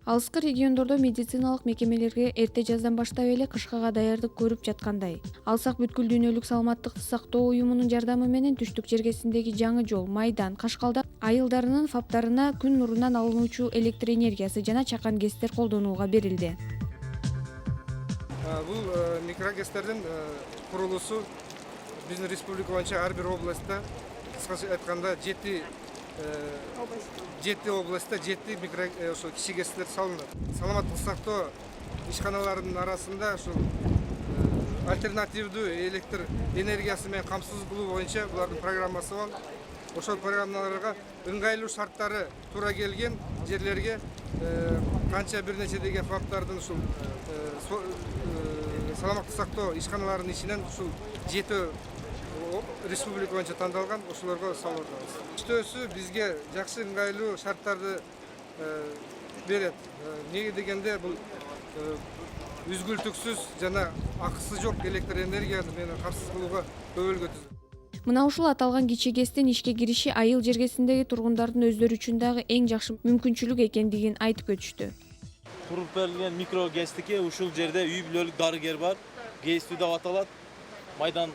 Алыскы региондордо медициналык мекемелерге эрте жаздан баштап эле кышкыга даярдык көрүп жаткандай. Алсак бүткүл дүйнөлүк саламаттыкты сактоо уюмунун жардамы менен түштүк жергесиндеги жаңы жол, майдан, Кашкалда айылдарынын фаптарына күн нурунан алынуучу электр энергиясы жана чакан гэстер колдонууга берилди. Бул микрогестердин курулуусу биздин республика боюнча ар бир областта, кыскача айтканда 7 областта 7 ошо кичи гэстер салынат. Саламаттык сактоо ишканаларынын арасында ушул альтернативдүү электр энергиясы менен камсыз кылуу боюнча булардын программасы бар. Ошол программаларга ыңгайлуу шарттары туура келген жерлерге канча бир нече деген фактардын ушул саламаттык сактоо ишканаларынын ичинен ушул 7 республика боюнча тандалган, ошолорго салып жатабыз. Иштөөсү бизге жакшы ыңгайлуу шарттарды берет. Неге дегенде бул үзгүлтүксүз жана акысы жок электр энергияны менен камсыз кылууга көбөлгө түзөт. Мына ушул аталган кичи гэстин ишке кириши айыл жергесиндеги тургундардын өздөрү үчүн дагы эң жакшы мүмкүнчүлүк экендигин айтып өтүштү. Куруп берилген микро гэстики ушул жерде үй бүлөлүк дарыгер бар. ГЭС деп аталат. Майдан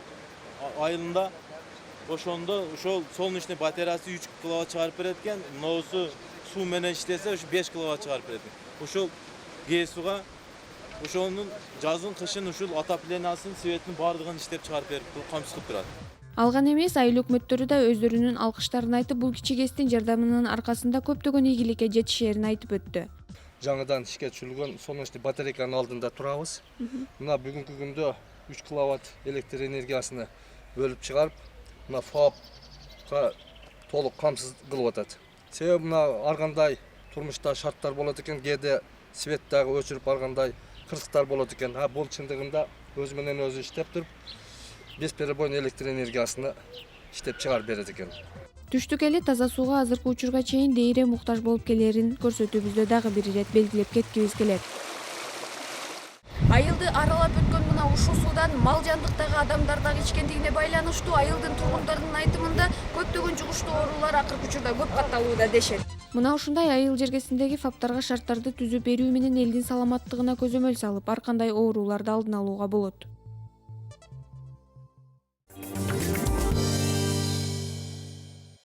айылында ошондо ошол солнечный батареясы 3 киловатт чыгарып берет экен. Мыносу суу менен иштесе ушу 5 киловатт чыгарып берет. Ошол ГЭСуга ошонун жазын кышын ушул отоплениясын, светин бардыгын иштеп чыгарып берип камсыз кылып турат. Алган эмес, айыл өкмөттөрү да өздөрүнүн алкыштарын айтып, бул кичи гэстин жардамынын аркасында көптөгөн ийгиликке жетишерин айтып өттү. Жаңыдан ишке түшүрүлгөн солнечный батарейканын алдында турабыз. Мына бүгүнкү күндө 3 киловатт электр энергиясыны бөлүп чыгарып, мына ФАПка толук камсыз кылып атат. Себеби мына ар кандай турмушта шарттар болот экен, кээде свет дагы өчүрүп ар кандай кырсыктар болот экен. Бул чындыгында өзү менен өзү иштеп туруп, бесперебойный электр энергиясыны иштеп чыгарып берет экен. Түштүк эли таза сууга азыркы учурга чейин дээре муктаж болуп келерин көрсөтүүбүздө дагы бир ирет белгилеп кеткибиз келет. Айылды аралап өткөн мына ушул суудан мал жандыктагы адамдар дагы ичкендигине байланыштуу айылдын тургундарынын айтымында көптөгөн жугуштуу оорулар акыркы учурда көп катталууда дешет. Мына ушундай айыл жергесиндеги фаптарга шарттарды түзүп берүү менен элдин саламаттыгына көзөмөл салып, ар кандай ооруларды алдын алууга болот.